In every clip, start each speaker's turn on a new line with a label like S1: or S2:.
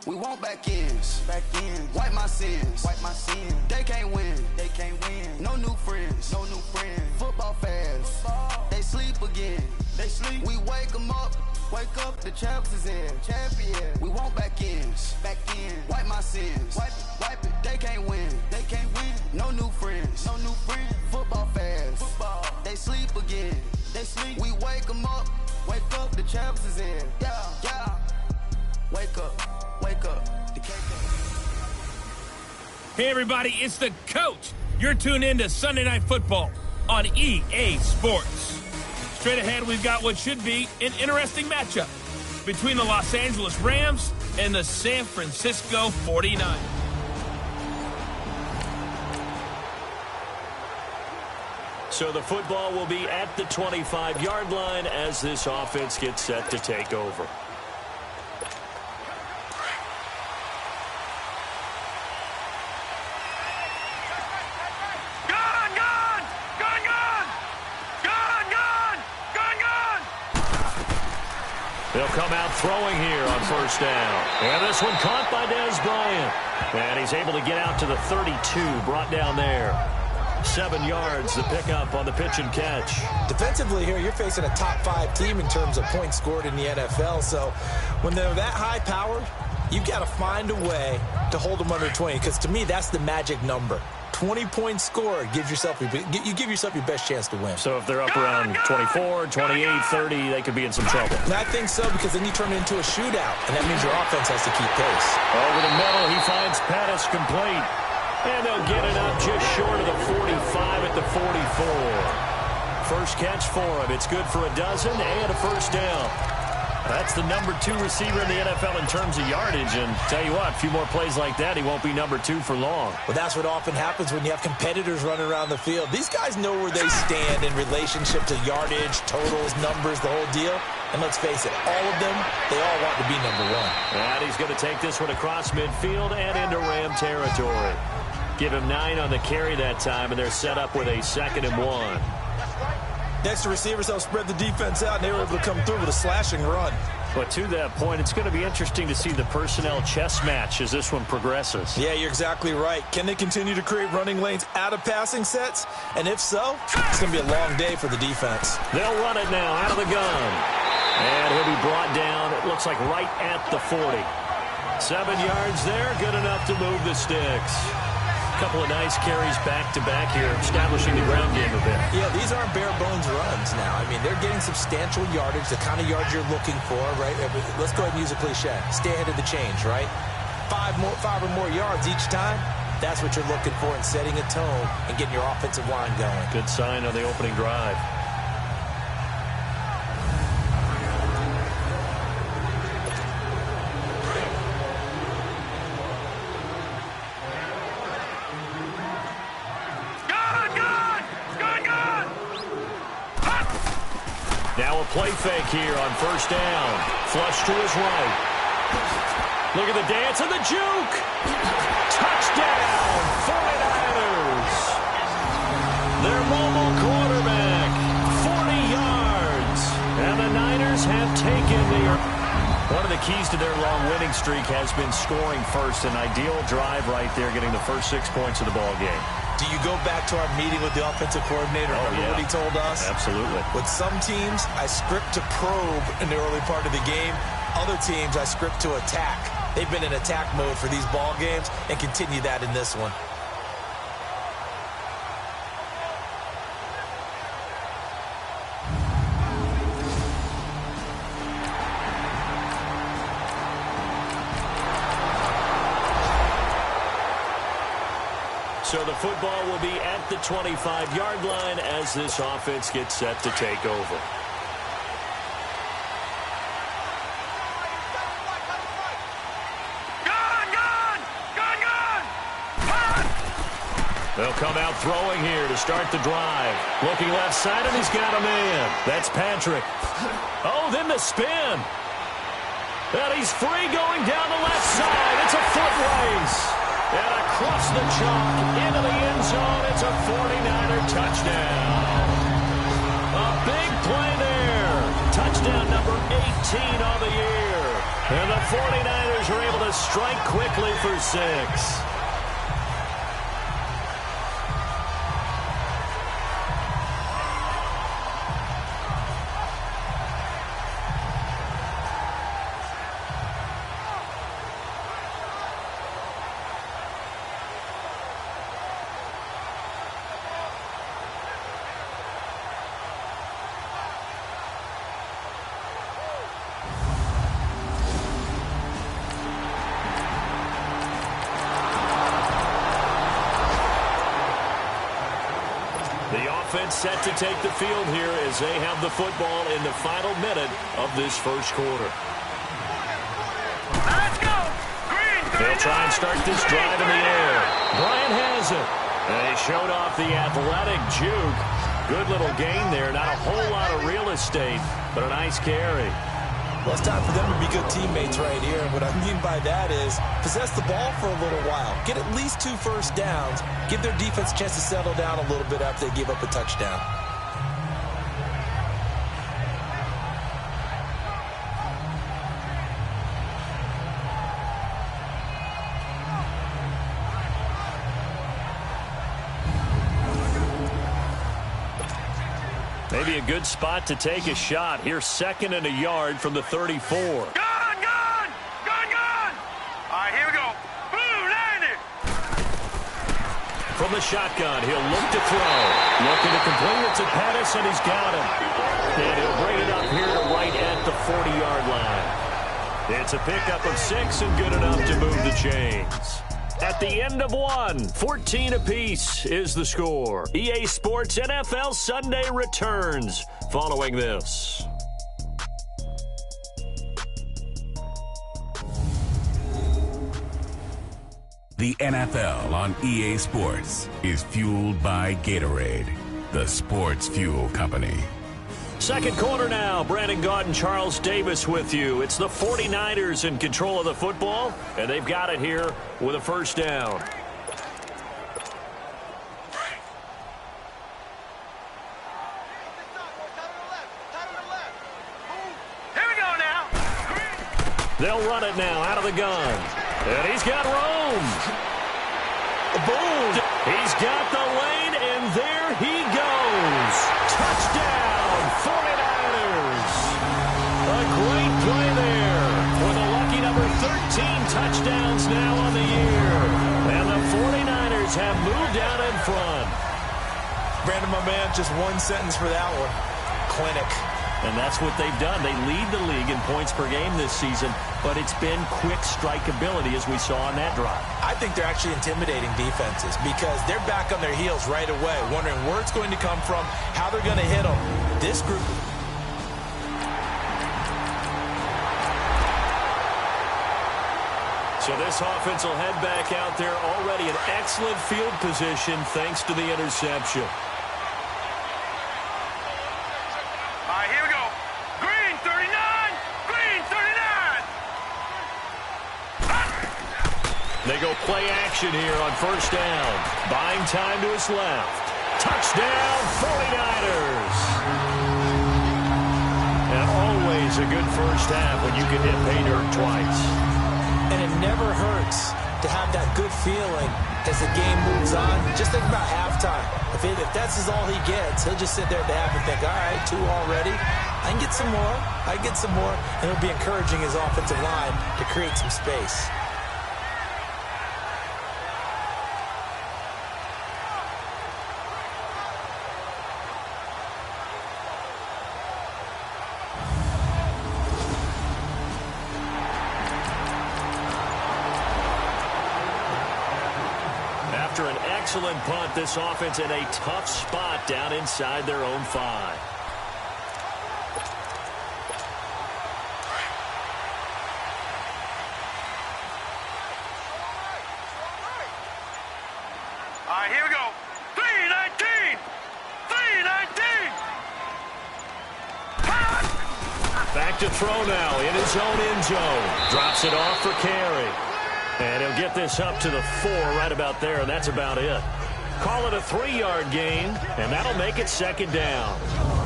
S1: We want back ends. Wipe my sins. They can't win. No new friends. Football fans. They sleep again. We wake them up. The champs is in. We want back ends. Wipe my sins. Wipe it. They can't win. No new friends. Football fans. They sleep again. We wake them up. The champs is in. Yeah. Wake up.
S2: Hey everybody, it's the coach. You're tuned in to Sunday Night Football on EA Sports. Straight ahead, we've got what should be an interesting matchup between the Los Angeles Rams and the San Francisco 49ers.
S3: So the football will be at the 25-yard line as this offense gets set to take over. They'll come out throwing here on first down. And this one caught by Dez Bryant. And he's able to get out to the 32, brought down there. 7 yards, the pickup on the pitch and catch.
S4: Defensively here, you're facing a top 5 team in terms of points scored in the NFL. So when they're that high powered, you've got to find a way to hold them under 20. Because to me, that's the magic number. 20 points scored, you give yourself your best chance to win.
S3: So if they're up around 24, 28, 30, they could be in some trouble.
S4: And I think so, because then you turn it into a shootout, and that means your offense has to keep pace.
S3: Over the middle, he finds Pettis complete. And they'll get it up just short of the 45 at the 44. First catch for him. It's good for a dozen and a first down. That's the number 2 receiver in the NFL in terms of yardage. And tell you what, a few more plays like that, he won't be number 2 for long.
S4: Well, that's what often happens when you have competitors running around the field. These guys know where they stand in relationship to yardage, totals, numbers, the whole deal. And let's face it, all of them, they all want to be number 1.
S3: And he's going to take this one across midfield and into Ram territory. Give him 9 on the carry that time, and they're set up with a 2nd and 1.
S4: Next to receivers, they'll spread the defense out, and they were able to come through with a slashing run.
S3: But to that point, it's going to be interesting to see the personnel chess match as this one progresses.
S4: Yeah, you're exactly right. Can they continue to create running lanes out of passing sets? And if so, it's going to be a long day for the defense.
S3: They'll run it now out of the gun. And he'll be brought down, it looks like right at the 40. 7 yards there, good enough to move the sticks. Couple of nice carries back-to-back here, establishing the ground game a bit.
S4: Yeah, these aren't bare-bones runs now. I mean, they're getting substantial yardage, the kind of yards you're looking for, right? Let's go ahead and use a cliche. Stay ahead of the change, right? 5 or more yards each time, that's what you're looking for in setting a tone and getting your offensive line going.
S3: Good sign on the opening drive. Now a play fake here on first down. Flush to his right. Look at the dance and the juke. Touchdown, 49ers. Their mobile quarterback, 40 yards. And the Niners have taken the... One of the keys to their long winning streak has been scoring first. An ideal drive right there, getting the first 6 points of the ball game.
S4: Do you go back to our meeting with the offensive coordinator? Remember what he told us?
S3: Absolutely.
S4: With some teams, I script to probe in the early part of the game. Other teams, I script to attack. They've been in attack mode for these ball games and continue that in this one.
S3: So the football will be at the 25-yard line as this offense gets set to take over. They'll come out throwing here to start the drive. Looking left side, and he's got a man. That's Patrick. Oh, then the spin. And he's free going down the left side. It's a foot race. And across the chalk into the end zone, it's a 49er touchdown. A big play there. Touchdown number 18 on the year. And the 49ers are able to strike quickly for 6. Offense set to take the field here as they have the football in the final minute of this first quarter.
S2: Let's go!
S3: They'll try and start this drive in the air. Bryant has it. And they showed off the athletic juke. Good little gain there. Not a whole lot of real estate, but a nice carry.
S4: Well, it's time for them to be good teammates right here. And what I mean by that is possess the ball for a little while. Get at least 2 first downs. Give their defense a chance to settle down a little bit after they give up a touchdown.
S3: Maybe a good spot to take a shot. Here's 2nd and a yard from the 34.
S2: Gun! All right, here we go. Boom, landed.
S3: From the shotgun, he'll look to throw. Looking to complete it to Pettis, and he's got him. And he'll bring it up here to right at the 40-yard line. It's a pickup of 6 and good enough to move the chains. At the end of 1, 14 apiece is the score. EA Sports NFL Sunday returns following this.
S5: The NFL on EA Sports is fueled by Gatorade, the sports fuel company.
S3: Second quarter now. Brandon Gaudin and Charles Davis with you. It's the 49ers in control of the football, and they've got it here with a first down.
S2: Here we go now.
S3: They'll run it now out of the gun. And he's got room. Boom. He's got the lane, and there he goes. Touchdown. 49ers. A great play there with a lucky number 13 touchdowns now on the year. And the 49ers have moved out in front.
S4: Brandon, my man, just one sentence for that one. Clinic.
S3: And that's what they've done. They lead the league in points per game this season, but it's been quick strikeability as we saw on that drive.
S4: I think they're actually intimidating defenses because they're back on their heels right away, wondering where it's going to come from, how they're going to hit them. This group...
S3: So this offense will head back out there already in excellent field position thanks to the interception.
S2: All right, here we go. Green 39. Green 39.
S3: They go play action here on first down. Buying time to his left. Touchdown, 49ers. And always a good first half when you can hit pay dirt twice.
S4: And it never hurts to have that good feeling as the game moves on. Just think about halftime. If that's all he gets, he'll just sit there at the half and think, all right, 2 already. I can get some more. I can get some more. And it'll be encouraging his offensive line to create some space.
S3: Excellent punt. This offense in a tough spot down inside their own 5.
S2: All right, here we go. 319. 319.
S3: Back to throw now in his own end zone. Drops it off for carry. And he'll get this up to the 4 right about there, and that's about it. Call it a 3-yard gain, and that'll make it second down.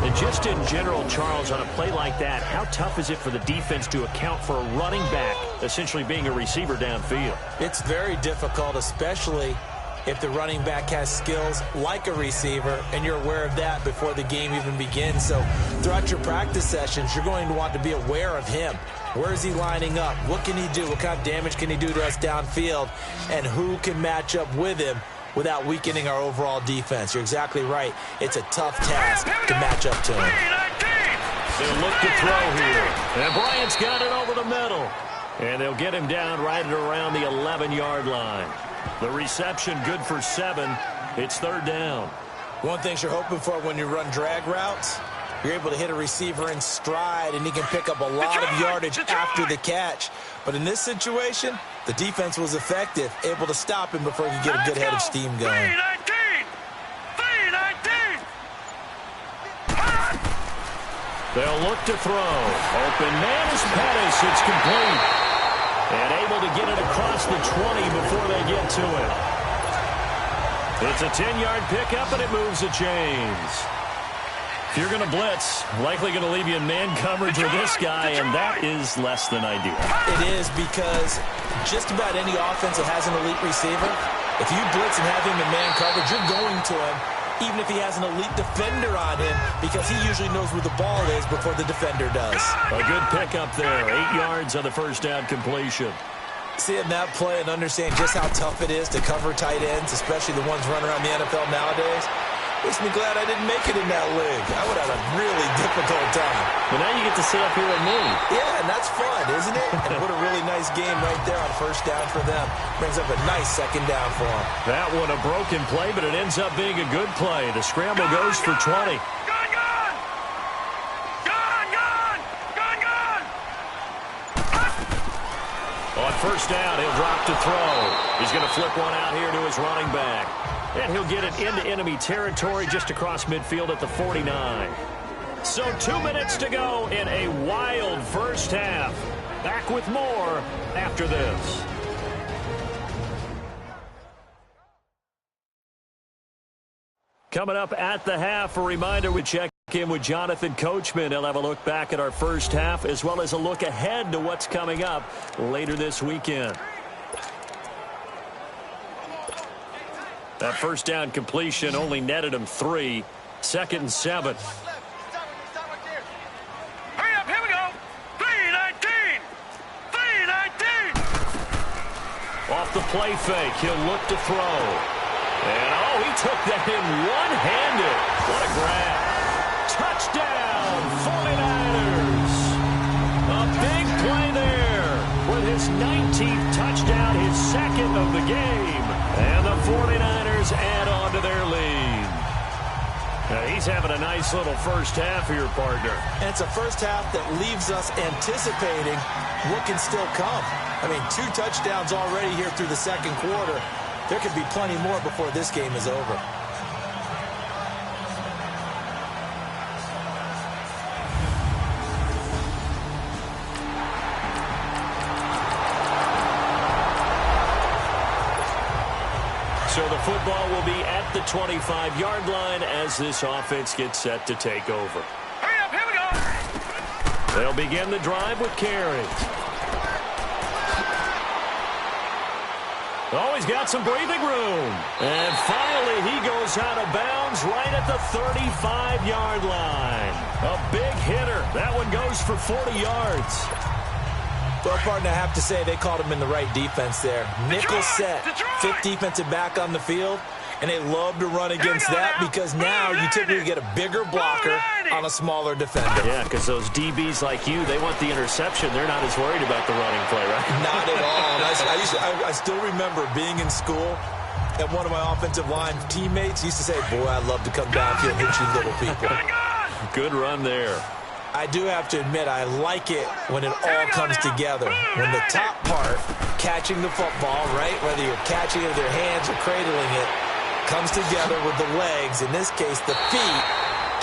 S3: And just in general, Charles, on a play like that, how tough is it for the defense to account for a running back essentially being a receiver downfield?
S4: It's very difficult, especially if the running back has skills like a receiver, and you're aware of that before the game even begins. So throughout your practice sessions, you're going to want to be aware of him. Where is he lining up? What can he do? What kind of damage can he do to us downfield? And who can match up with him without weakening our overall defense? You're exactly right. It's a tough task to match up to him.
S3: They'll look to throw here. And Bryant's got it over the middle. And they'll get him down right at around the 11-yard line. The reception good for 7. It's 3rd down.
S4: One thing you're hoping for when you run drag routes, you're able to hit a receiver in stride, and he can pick up a lot of yardage after the catch. But in this situation, the defense was effective, able to stop him before he could get a good head of steam going.
S3: They'll look to throw. Open man is Pettis. It's complete. And able to get it across the 20 before they get to it. It's a 10-yard pickup, and it moves the chains. If you're going to blitz, likely going to leave you in man coverage with this guy, and that is less than ideal.
S4: It is, because just about any offense that has an elite receiver, if you blitz and have him in man coverage, you're going to him, even if he has an elite defender on him, because he usually knows where the ball is before the defender does.
S3: A good pickup there. 8 yards on the first down completion.
S4: Seeing that play and understand just how tough it is to cover tight ends, especially the ones running around the NFL nowadays, makes me glad I didn't make it in that league. I would have a really difficult time.
S3: Well, now you get to sit up here with me.
S4: Yeah, and that's fun, isn't it? And what a really nice game right there on first down for them. Brings up a nice 2nd down for them.
S3: That one a broken play, but it ends up being a good play. The scramble goes for 20. On first down, he'll drop to throw. He's going to flip one out here to his running back. And he'll get it into enemy territory just across midfield at the 49. So 2 minutes to go in a wild first half. Back with more after this. Coming up at the half, a reminder we check in with Jonathan Coachman. He'll have a look back at our first half as well as a look ahead to what's coming up later this weekend. That first down completion only netted him 3. 2nd and 7.
S6: Hurry up, here we go. 3-19. 3-19.
S3: Off the play fake, he'll look to throw. And, oh, he took that in one-handed. What a grab. Touchdown, 49ers. A big play there with his 19th touchdown, his 2nd of the game. And the 49ers add on to their lead. Now he's having a nice little first half here, partner.
S4: And it's a first half that leaves us anticipating what can still come. I mean, 2 touchdowns already here through the 2nd quarter. There could be plenty more before this game is over.
S3: So the football will be at the 25-yard line as this offense gets set to take over.
S6: Hurry up, here we go.
S3: They'll begin the drive with carries. Oh, he's got some breathing room. And finally, he goes out of bounds right at the 35-yard line. A big hitter. That one goes for 40 yards.
S4: Well, partner, I have to say they called him in the right defense there. Nickel set, 5th defensive back on the field, and they love to run against that because now you typically get a bigger blocker on a smaller defender.
S3: Yeah, because those DBs like you, they want the interception. They're not as worried about the running play, right?
S4: Not at all. I still remember being in school, and one of my offensive line teammates used to say, boy, I'd love to come down here and hit you little people.
S3: Good run there.
S4: I do have to admit, I like it when it all comes together. When the top part, catching the football, right, whether you're catching it with your hands or cradling it, comes together with the legs, in this case the feet,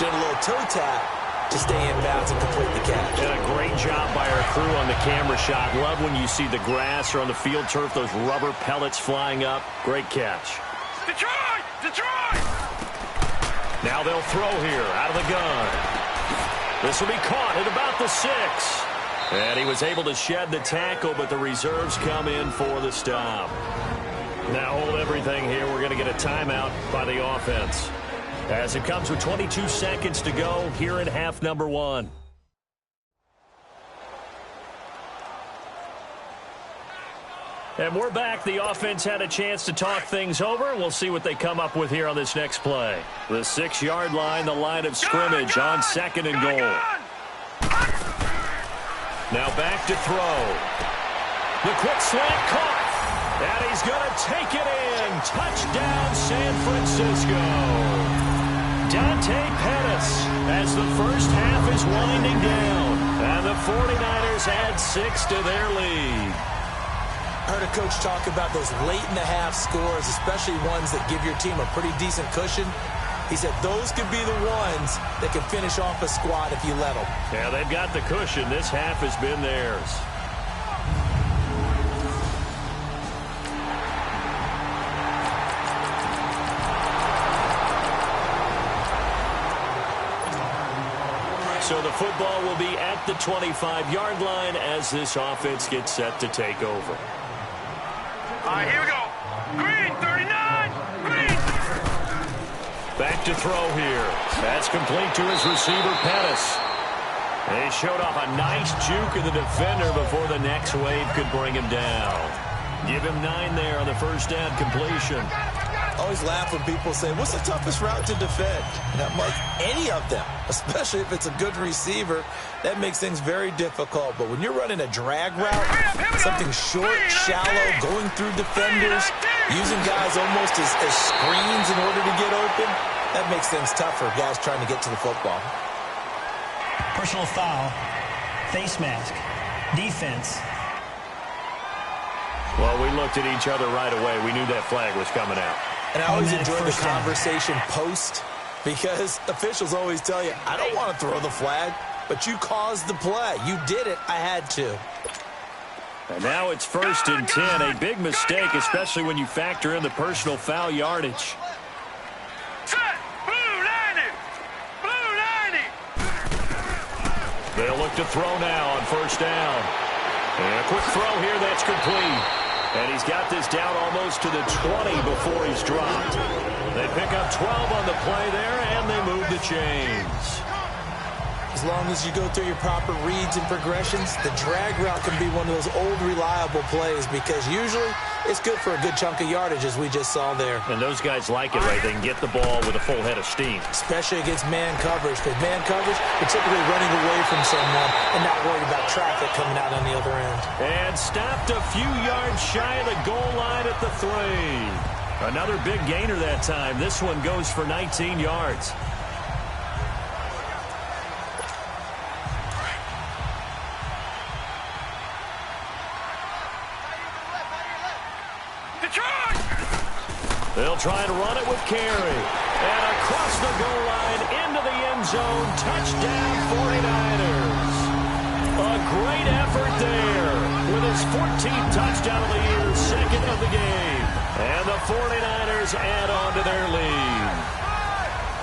S4: doing a little toe tap to stay in bounds and complete the catch.
S3: And a great job by our crew on the camera shot. Love when you see the grass or on the field turf, those rubber pellets flying up. Great catch.
S6: Detroit! Detroit!
S3: Now they'll throw here out of the gun. This will be caught at about the 6. And he was able to shed the tackle, but the reserves come in for the stop. Now hold everything here. We're going to get a timeout by the offense, as it comes with 22 seconds to go here in half number 1. And we're back. The offense had a chance to talk things over. We'll see what they come up with here on this next play. The 6-yard line, the line of scrimmage on 2nd and goal. Now back to throw. The quick slant caught. And he's going to take it in. Touchdown, San Francisco. Dante Pettis as the first half is winding down. And the 49ers add 6 to their lead.
S4: I heard a coach talk about those late-in-the-half scores, especially ones that give your team a pretty decent cushion. He said those could be the ones that can finish off a squad if you let them.
S3: Yeah, they've got the cushion. This half has been theirs. So the football will be at the 25-yard line as this offense gets set to take over.
S6: All right, here we go. Green, 39. Green.
S3: Back to throw here. That's complete to his receiver, Pettis. And he showed off a nice juke of the defender before the next wave could bring him down. Give him 9 there on the first down completion.
S4: I always laugh when people say, what's the toughest route to defend? And I'm like, any of them, especially if it's a good receiver. That makes things very difficult. But when you're running a drag route, something short, shallow, going through defenders, using guys almost as screens in order to get open, that makes things tougher, guys trying to get to the football.
S7: Personal foul, face mask, defense.
S3: Well, we looked at each other right away. We knew that flag was coming out.
S4: And I always enjoy the conversation post, because officials always tell you, I don't want to throw the flag, but you caused the play. You did it. I had to.
S3: And now it's 1st and 10. A big mistake, especially when you factor in the personal foul yardage.
S6: Set. Blue 90. Blue 90.
S3: They'll look to throw now on 1st down. And a quick throw here, that's complete. And he's got this down almost to the 20 before he's dropped. They pick up 12 on the play there, and they move the chains.
S4: As long as you go through your proper reads and progressions, the drag route can be one of those old reliable plays, because usually it's good for a good chunk of yardage, as we just saw there.
S3: And those guys like it, right? They can get the ball with a full head of steam.
S4: Especially against man coverage, because man coverage, you're typically running away from someone and not worried about traffic coming out on the other end.
S3: And stopped a few yards shy of the goal line at the 3. Another big gainer that time. This one goes for 19 yards. They'll try and run it with Carey. And across the goal line, into the end zone, touchdown 49ers. A great effort there with his 14th touchdown of the year, 2nd of the game. And the 49ers add on to their lead.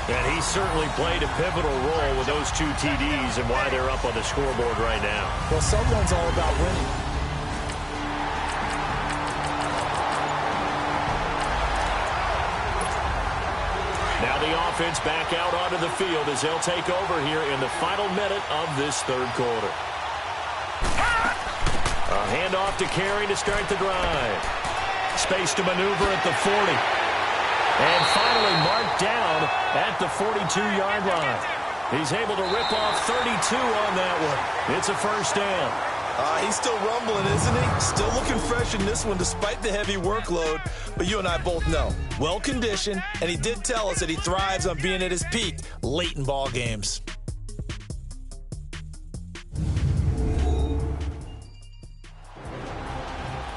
S3: And he certainly played a pivotal role with those 2 TDs and why they're up on the scoreboard right now.
S4: Well, someone's all about winning.
S3: Now the offense back out onto the field as they'll take over here in the final minute of this 3rd quarter. A handoff to Carey to start the drive. Space to maneuver at the 40. And finally marked down at the 42-yard line. He's able to rip off 32 on that one. It's a 1st down.
S4: He's still rumbling, isn't he? Still looking fresh in this one despite the heavy workload. But you and I both know, well-conditioned, and he did tell us that he thrives on being at his peak late in ball games.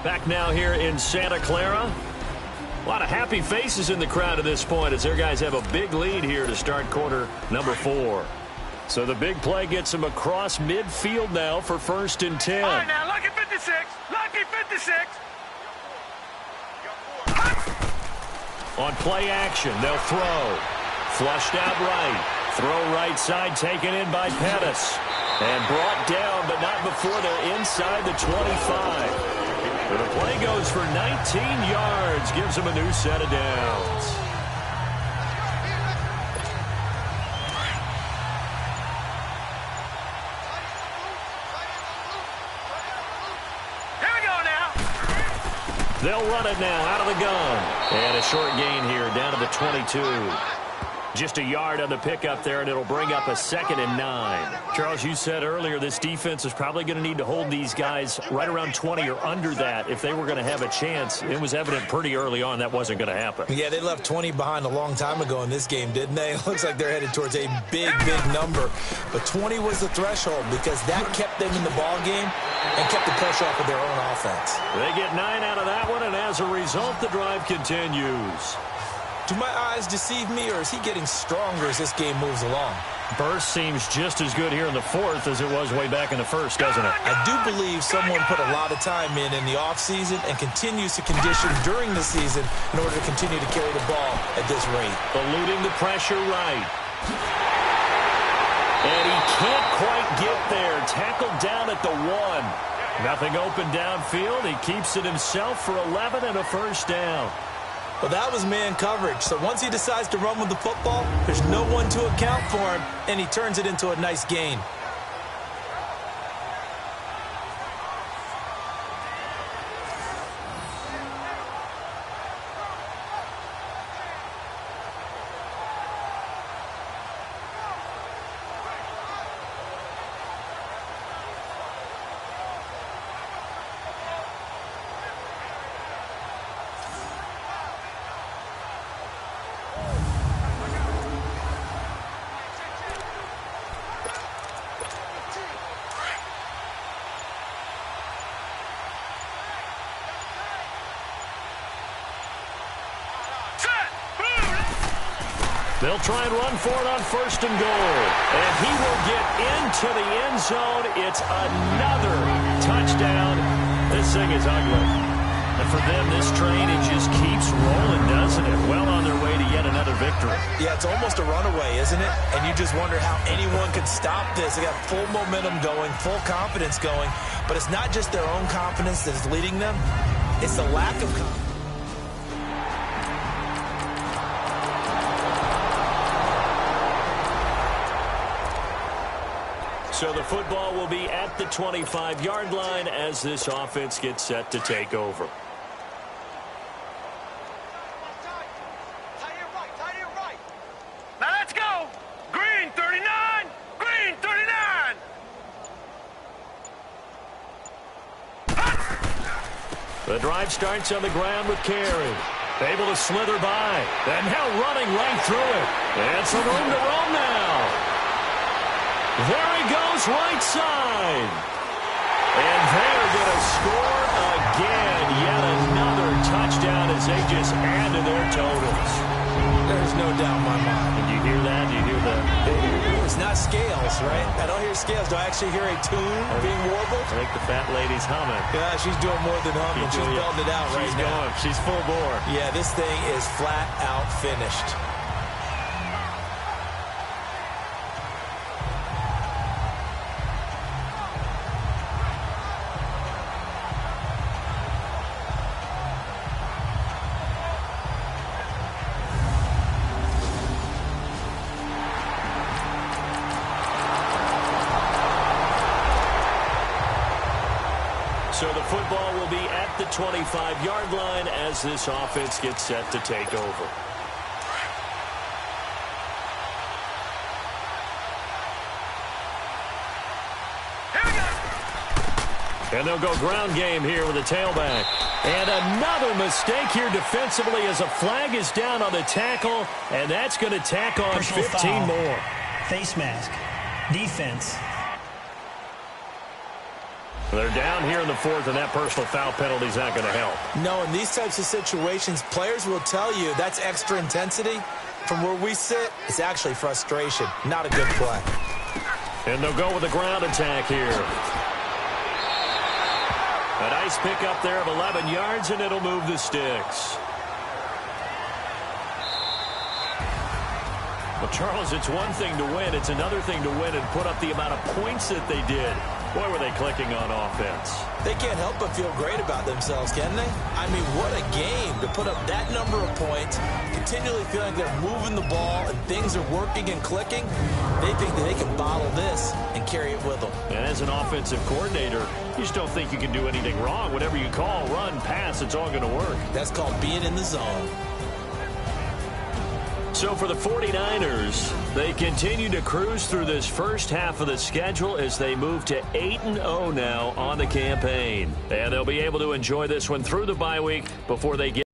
S3: Back now here in Santa Clara. A lot of happy faces in the crowd at this point as their guys have a big lead here to start quarter number 4. So the big play gets him across midfield now for 1st and 10.
S6: All right, now, lucky 56. Lucky 56.
S3: On play action, they'll throw. Flushed out right. Throw right side taken in by Pettis. And brought down, but not before they're inside the 25. So the play goes for 19 yards. Gives them a new set of downs. They'll run it now out of the gun. And a short gain here down to the 22. Just a yard on the pickup there, and it'll bring up a 2nd and 9. Charles, you said earlier this defense is probably going to need to hold these guys right around 20 or under that if they were going to have a chance. It was evident pretty early on that wasn't going to happen.
S4: Yeah, they left 20 behind a long time ago in this game, didn't they? It looks like they're headed towards a big, big number. But 20 was the threshold because that kept them in the ball game and kept the pressure off of their own offense.
S3: They get 9 out of that one, and as a result, the drive continues.
S4: Do my eyes deceive me, or is he getting stronger as this game moves along?
S3: Burst seems just as good here in the 4th as it was way back in the 1st, doesn't it?
S4: I do believe someone put a lot of time in the offseason and continues to condition during the season in order to continue to carry the ball at this rate.
S3: Eluding the pressure right. And he can't quite get there. Tackled down at the 1. Nothing open downfield. He keeps it himself for 11 and a first down.
S4: Well, that was man coverage. So once he decides to run with the football, there's no one to account for him, and he turns it into a nice gain.
S3: They'll try and run for it on 1st and goal. And he will get into the end zone. It's another touchdown. This thing is ugly. And for them, this train, it just keeps rolling, doesn't it? Well on their way to yet another victory.
S4: Yeah, it's almost a runaway, isn't it? And you just wonder how anyone could stop this. They got full momentum going, full confidence going. But it's not just their own confidence that is leading them. It's the lack of confidence.
S3: So the football will be at the 25-yard line as this offense gets set to take over.
S6: Now let's go. Green 39. Green 39.
S3: The drive starts on the ground with Carey. Able to slither by. And now running right through it. And some room to roam now. There he goes, right side. And they're going to score again. Yet another touchdown as they just add to their totals.
S4: There's no doubt in my mind.
S3: Did you hear that? Did you hear that?
S4: It's not scales, right? I don't hear scales. Do I actually hear a tune being warbled?
S3: I think the fat lady's humming.
S4: Yeah, she's doing more than humming. She's belting it out right now.
S3: She's full bore.
S4: Yeah, this thing is flat out finished.
S3: So the football will be at the 25-yard line as this offense gets set to take over. And they'll go ground game here with a tailback. And another mistake here defensively as a flag is down on the tackle, and that's going to tack on
S7: Personal
S3: 15
S7: foul.
S3: more.
S7: Face mask. Defense.
S3: They're down here in the 4th, and that personal foul penalty is not going to help.
S4: No, in these types of situations, players will tell you that's extra intensity. From where we sit, it's actually frustration. Not a good play.
S3: And they'll go with a ground attack here. A nice pickup there of 11 yards, and it'll move the sticks. Well, Charles, it's one thing to win. It's another thing to win and put up the amount of points that they did. Boy, were they clicking on offense.
S4: They can't help but feel great about themselves, can they? I mean, what a game to put up that number of points, continually feeling they're moving the ball and things are working and clicking. They think that they can bottle this and carry it with them.
S3: And as an offensive coordinator, you just don't think you can do anything wrong. Whatever you call, run, pass, it's all going to work.
S4: That's called being in the zone.
S3: So for the 49ers, they continue to cruise through this first half of the schedule as they move to 8-0 now on the campaign. And they'll be able to enjoy this one through the bye week before they get